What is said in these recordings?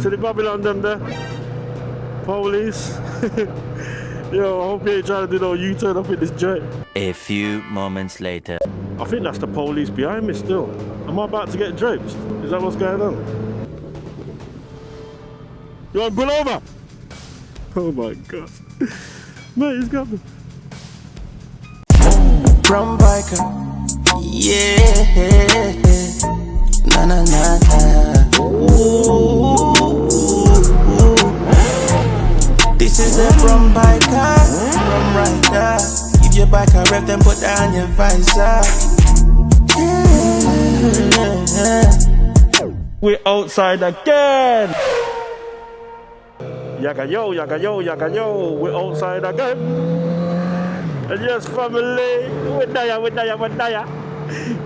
See the Babylon them there? Police. Yo, I hope you ain't trying to do no U-turn up in this joint. A few moments later. I think that's the police behind me still. Am I about to get draped? Is that what's going on? You want to pull over? Oh my God. Mate, he's got me. From biker, yeah, na na na na. Ooh. This is a from biker, from rider. Give your bike a rev, then put down your visor. Yeah. We're outside again. Yaga yo, yaga yo, yaga yo. We're outside again. And yes, family, we're there.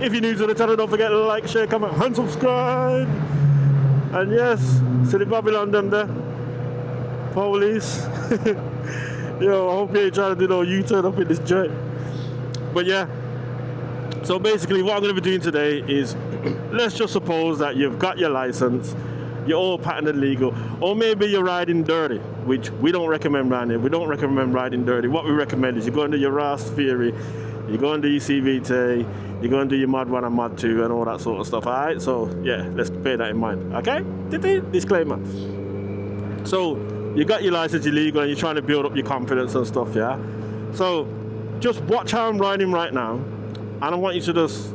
If you're new to the channel, don't forget to like, share, comment, and subscribe. And yes, see the Babylon them there? Police. Yo, I hope you ain't trying to do no U-turn up in this joint. But yeah, so basically what I'm going to be doing today is, let's just suppose that you've got your license, you're all patented legal, or maybe you're riding dirty, which we don't recommend around here. We don't recommend riding dirty. What we recommend is you go and do your RAS theory, you go and do your CVT, you go and do your Mod 1 and Mod 2 and all that sort of stuff, alright? So yeah, let's bear that in mind, okay? Disclaimer. So, you got your license, you're legal, and you're trying to build up your confidence and stuff, yeah? So, just watch how I'm riding right now, and I want you to just,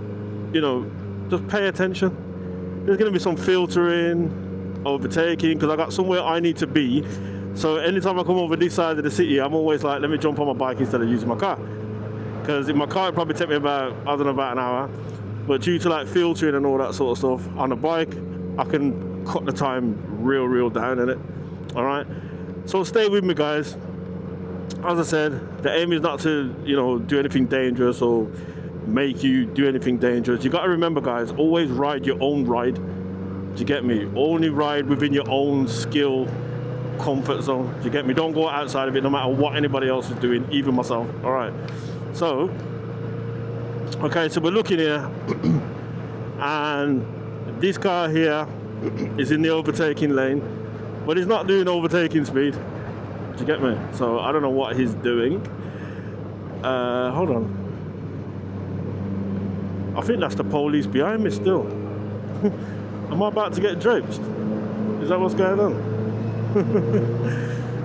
you know, just pay attention. There's going to be some filtering, overtaking, because I got somewhere I need to be. So anytime I come over this side of the city, I'm always like, let me jump on my bike instead of using my car. Because in my car, it probably take me about, I don't know, about an hour. But due to like filtering and all that sort of stuff, on the bike, I can cut the time real down in it. All right. So stay with me, guys. As I said, the aim is not to, you know, do anything dangerous or make you do anything dangerous. You got to remember, guys, always ride your own ride. Do you get me? Only ride within your own skill, comfort zone. Do you get me? Don't go outside of it, no matter what anybody else is doing, even myself. All right. So, okay, so we're looking here, and this car here is in the overtaking lane, but he's not doing overtaking speed. Do you get me? So I don't know what he's doing. Hold on. I think that's the police behind me still. Am I about to get draped? Is that what's going on?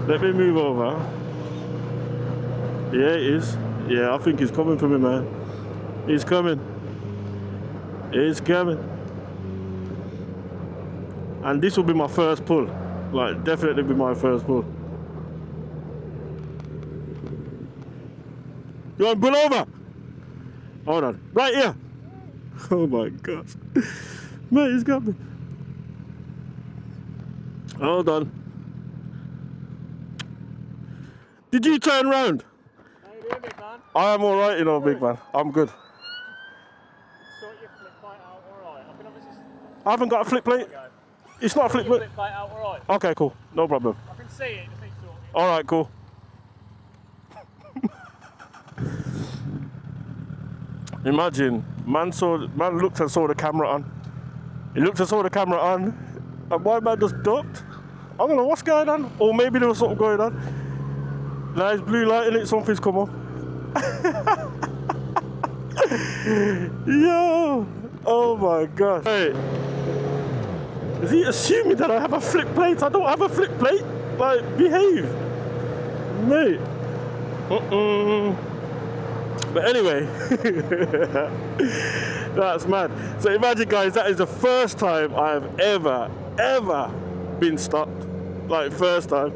Let me move over. Yeah, it is. Yeah, I think he's coming for me, man. He's coming. He's coming. And this will be my first pull. Like, definitely be my first pull. You want to pull over? Hold on. Right here. Oh my gosh. Mate, he's got me. Hold on. Did you turn round? How you doing, big man? I am alright, you know, big man. I'm good. Sort your flip plate out, alright. I can obviously... I haven't got a flip plate. It's not a flip plate. Flip plate out, alright. Okay, cool. No problem. I can see it, just need to sort it. Alright, cool. Imagine, man looked and saw the camera on. He looked and saw the camera on, and my man just ducked. I don't know what's going on, or maybe there was something going on. Now it's blue light in it, something's come up. Yo! Oh my gosh. Hey, is he assuming that I have a flip plate? I don't have a flip plate. Like, behave. Mate. But anyway, that's mad. So imagine, guys, that is the first time I've ever been stopped. Like, first time.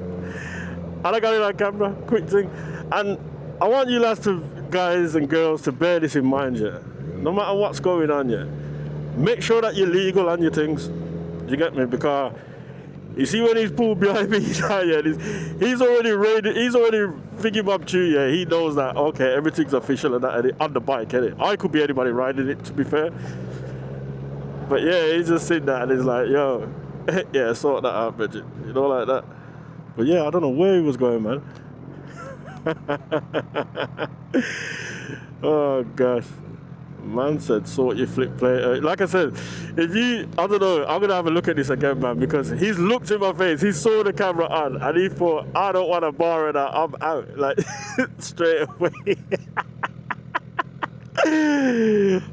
And I got it on camera, quick thing. And I want you lads to, guys and girls, to bear this in mind, yeah. No matter what's going on, yeah. Make sure that you're legal on your things. Do you get me? Because you see when he's pulled behind me, he's already raided, he's already thinking about you, yeah. He knows that, okay, everything's official and that on the bike, innit? I could be anybody riding it, to be fair. But yeah, he's just sitting there and he's like, yo, yeah, sort that out, Bridget. You know, like that. But yeah, I don't know where he was going, man. Oh gosh. Man said, sort your flip plate. Like I said, I don't know, I'm going to have a look at this again, man, because he's looked in my face, he saw the camera on, and he thought, I don't want to borrow that, I'm out, like, straight away.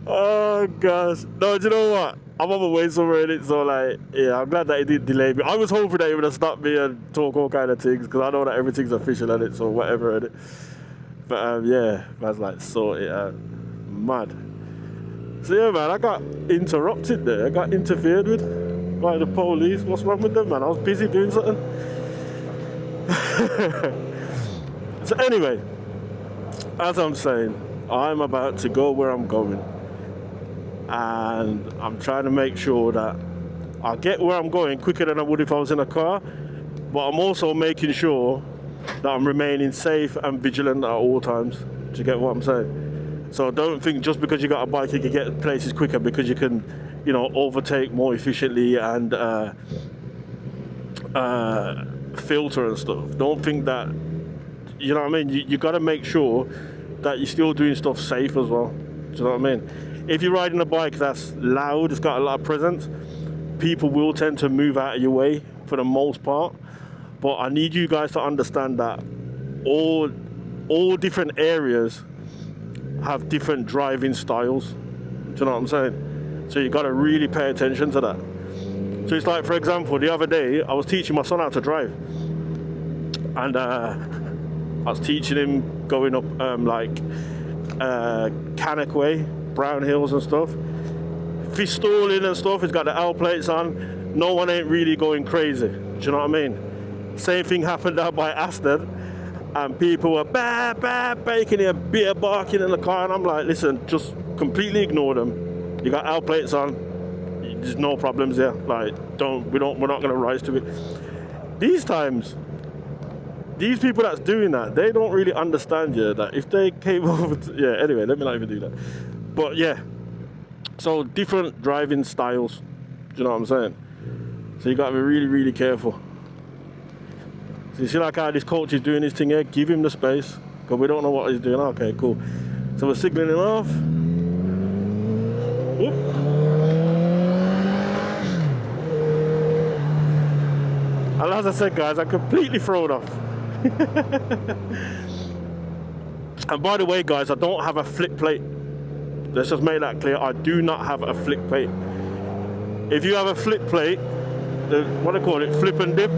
Oh, gosh. No, do you know what? I'm on my way somewhere in it, so, like, yeah, I'm glad that he didn't delay me. I was hoping that he would have stopped me and talk all kind of things, because I know that everything's official in it, so whatever in it. But, yeah, man's like, sort it out. Mad. So yeah, man, I got interrupted there. I got interfered with by the police. What's wrong with them, man? I was busy doing something. So anyway, as I'm saying, I'm about to go where I'm going. And I'm trying to make sure that I get where I'm going quicker than I would if I was in a car. But I'm also making sure that I'm remaining safe and vigilant at all times. Do you get what I'm saying? So don't think just because you got a bike you can get places quicker, because you can, you know, overtake more efficiently and filter and stuff. Don't think that, you know what I mean? You got to make sure that you're still doing stuff safe as well. Do you know what I mean? If you're riding a bike that's loud, it's got a lot of presence, people will tend to move out of your way for the most part. But I need you guys to understand that all different areas have different driving styles. Do you know what I'm saying? So you got to really pay attention to that. So it's like, for example, the other day I was teaching my son how to drive, and I was teaching him going up Cannock Way, Brown Hills and stuff. If he's stalling and stuff, he's got the L plates on, no one ain't really going crazy. Do you know what I mean? Same thing happened out by Aston. And people were baking a beer barking in the car, and I'm like, listen, just completely ignore them. You got L plates on, there's no problems there. Like, we're not gonna rise to it. These times, these people that's doing that, they don't really understand that if they came over to, yeah, anyway, let me not even do that. But yeah, so different driving styles, do you know what I'm saying? So you gotta be really, really careful. So you see like how this coach is doing his thing here? Give him the space, because we don't know what he's doing. Okay, cool. So we're signaling him off. Whoop. And as I said, guys, I'm completely thrown off. And by the way, guys, I don't have a flip plate. Let's just make that clear. I do not have a flip plate. If you have a flip plate, what do they call it? Flip and dip.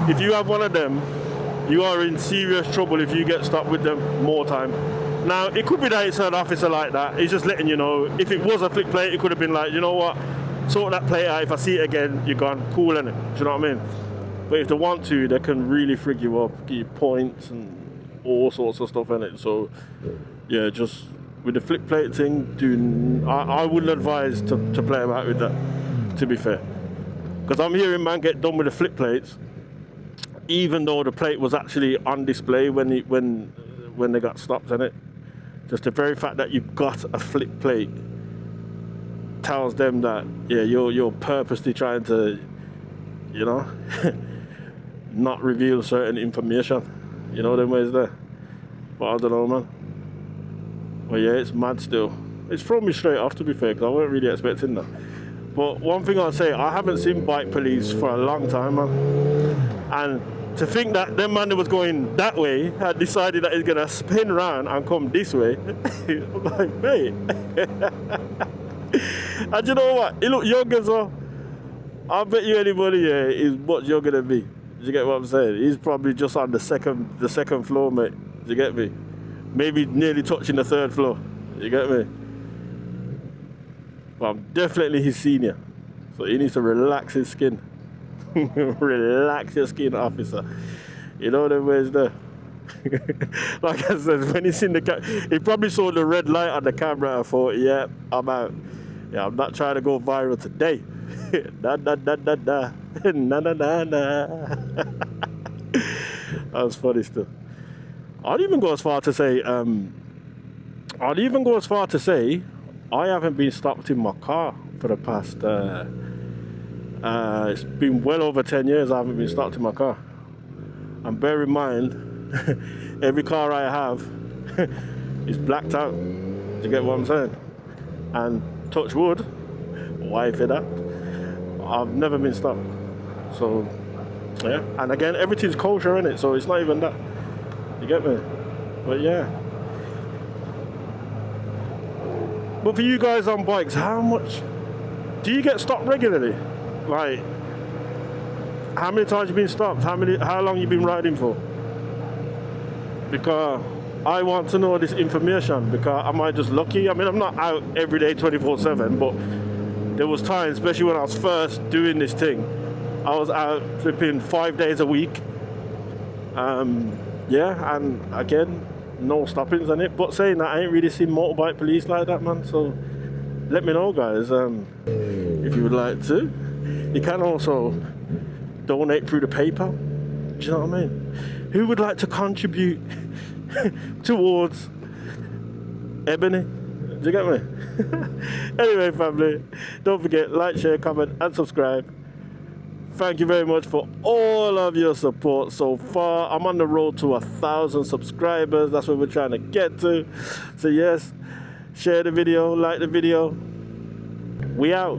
If you have one of them, you are in serious trouble if you get stopped with them more time. Now, it could be that it's an officer like that. He's just letting you know. If it was a flip plate, it could have been like, you know what, sort that plate out. If I see it again, you're gone. Cool, innit? Do you know what I mean? But if they want to, they can really frig you up, give you points and all sorts of stuff in it. So, yeah, just with the flip plate thing, I wouldn't advise to play about with that, to be fair. Because I'm hearing man get done with the flip plates, even though the plate was actually on display when they got stopped in it. Just the very fact that you've got a flip plate tells them that, yeah, you're purposely trying to, you know, not reveal certain information. You know them ways there. But I don't know, man. Well, yeah, it's mad still. It's thrown me straight off, to be fair, because I weren't really expecting that. But one thing I'll say, I haven't seen bike police for a long time, man. And to think that them man that was going that way had decided that he's gonna spin round and come this way, I'm like, mate. And you know what? He looked young as well. I bet you anybody here is much younger than me. Do you get what I'm saying? He's probably just on the second floor, mate. Do you get me? Maybe nearly touching the third floor. Do you get me? But I'm definitely his senior, so he needs to relax his skin. Relax your skin, officer. You know them ways there. Like I said, when he's in the he probably saw the red light on the camera and thought, yeah, I'm out. Yeah, I'm not trying to go viral today. Nah. That was funny stuff. I'd even go as far to say I haven't been stopped in my car for the past it's been well over 10 years I haven't been stopped in my car. And bear in mind, every car I have is blacked out. Do you get what I'm saying? and touch wood, why for that, I've never been stopped. So yeah, and again, everything's kosher in it, so it's not even that, you get me? But yeah, but for you guys on bikes, how much do you get stopped regularly? Like, how many times you been stopped? How long you been riding for? Because I want to know this information, because am I just lucky? I mean, I'm not out every day 24/7, but there was times, especially when I was first doing this thing, I was out flipping 5 days a week. Yeah, and again, no stoppings on it. But saying that, I ain't really seen motorbike police like that, man. So let me know, guys, if you would like to. You can also donate through the PayPal. Do you know what I mean? Who would like to contribute towards Ebony? Do you get me? Anyway, family, don't forget, like, share, comment, and subscribe. Thank you very much for all of your support so far. I'm on the road to 1,000 subscribers. That's what we're trying to get to. So yes, share the video, like the video. We out.